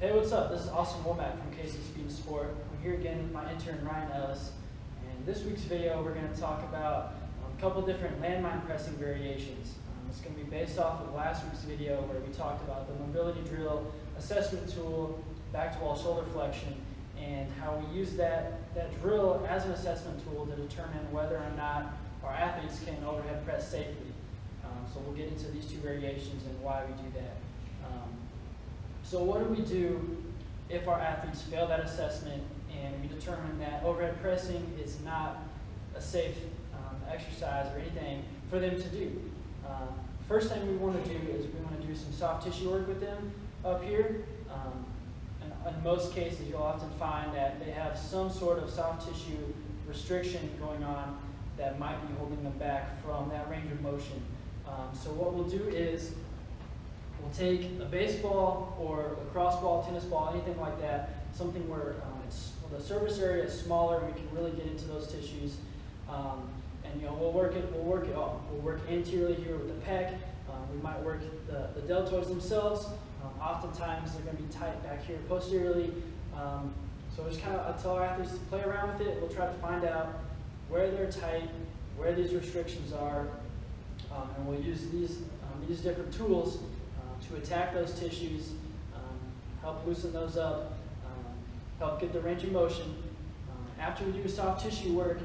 Hey, what's up? This is Austin Womack from KC Speed Sport. I'm here again with my intern Ryan Ellis. And this week's video, we're going to talk about a couple different landmine pressing variations. It's going to be based off of last week's video where we talked about the mobility drill, assessment tool, back to wall shoulder flexion, and how we use that drill as an assessment tool to determine whether or not our athletes can overhead press safely. So we'll get into these two variations and why we do that. So what do we do if our athletes fail that assessment and we determine that overhead pressing is not a safe exercise or anything for them to do? First thing we want to do is we want to do some soft tissue work with them up here. And in most cases, you'll often find that they have some sort of soft tissue restriction going on that might be holding them back from that range of motion. So what we'll do is we'll take a baseball or a cross ball, tennis ball, anything like that, something where the surface area is smaller and we can really get into those tissues. And we'll work off. We'll work anteriorly here with the pec. We might work the deltoids themselves. Oftentimes they're going to be tight back here posteriorly. So just kind of tell our athletes to play around with it. We'll try to find out where they're tight, where these restrictions are, and we'll use these different tools to attack those tissues, help loosen those up, help get the range of motion. After we do soft tissue work,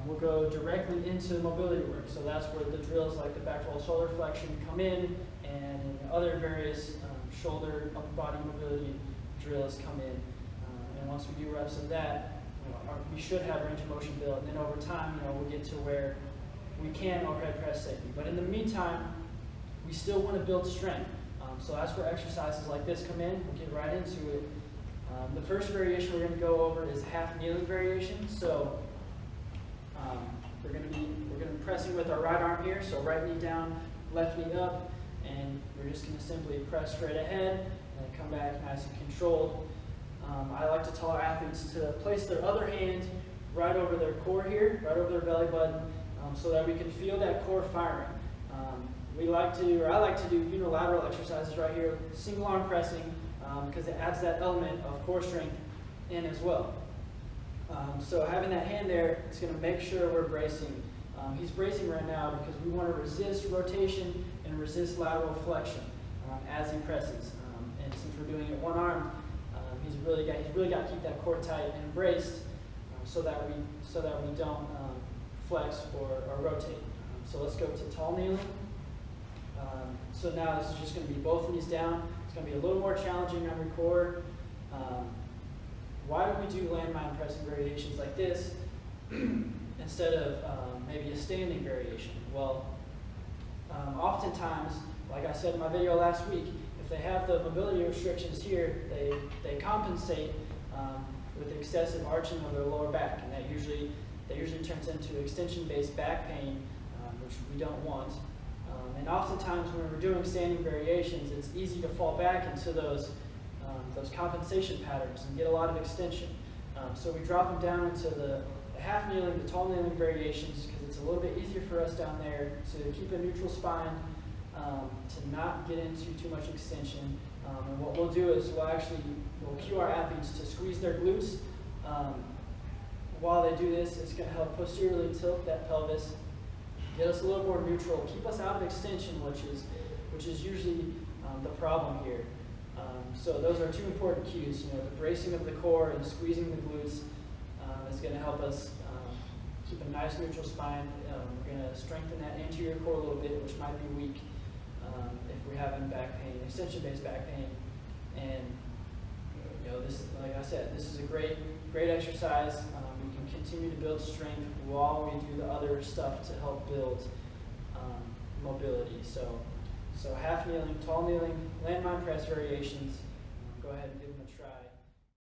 we'll go directly into mobility work. So that's where the drills like the back to wall shoulder flexion come in, and other various shoulder, upper body mobility drills come in. And once we do reps of that, we should have range of motion built. And then over time, we'll get to where we can overhead press safely. But in the meantime, we still want to build strength. So that's where exercises like this come in. We'll get right into it. The first variation we're going to go over is half kneeling variation. So we're going to be pressing with our right arm here. So right knee down, left knee up, and we're just going to simply press straight ahead and then come back nice and controlled. I like to tell our athletes to place their other hand right over their core here, right over their belly button, so that we can feel that core firing. I like to do unilateral exercises right here, single arm pressing, because it adds that element of core strength in as well. So having that hand there, it's going to make sure we're bracing. He's bracing right now because we want to resist rotation and resist lateral flexion as he presses. And since we're doing it one arm, he's really got to keep that core tight and braced so that we don't flex or rotate. So let's go to tall kneeling. So now this is just going to be both knees down. It's going to be a little more challenging on your core. Why do we do landmine pressing variations like this instead of maybe a standing variation? Well, oftentimes, like I said in my video last week, if they have the mobility restrictions here, they compensate with excessive arching of their lower back, and that usually turns into extension-based back pain, which we don't want. And oftentimes when we're doing standing variations, it's easy to fall back into those compensation patterns and get a lot of extension. So we drop them down into the half kneeling, the tall kneeling variations, because it's a little bit easier for us down there to keep a neutral spine, to not get into too much extension. And what we'll do is we'll cue our athletes to squeeze their glutes. While they do this, it's going to help posteriorly tilt that pelvis, get us a little more neutral, keep us out of extension, which is usually the problem here. So those are two important cues. The bracing of the core and squeezing the glutes is going to help us keep a nice neutral spine. We're going to strengthen that anterior core a little bit, which might be weak if we're having back pain, extension-based back pain. And this, like I said, this is a great exercise. We can continue to build strength while we do the other stuff to help build mobility. So half kneeling, tall kneeling, landmine press variations. Go ahead and give them a try.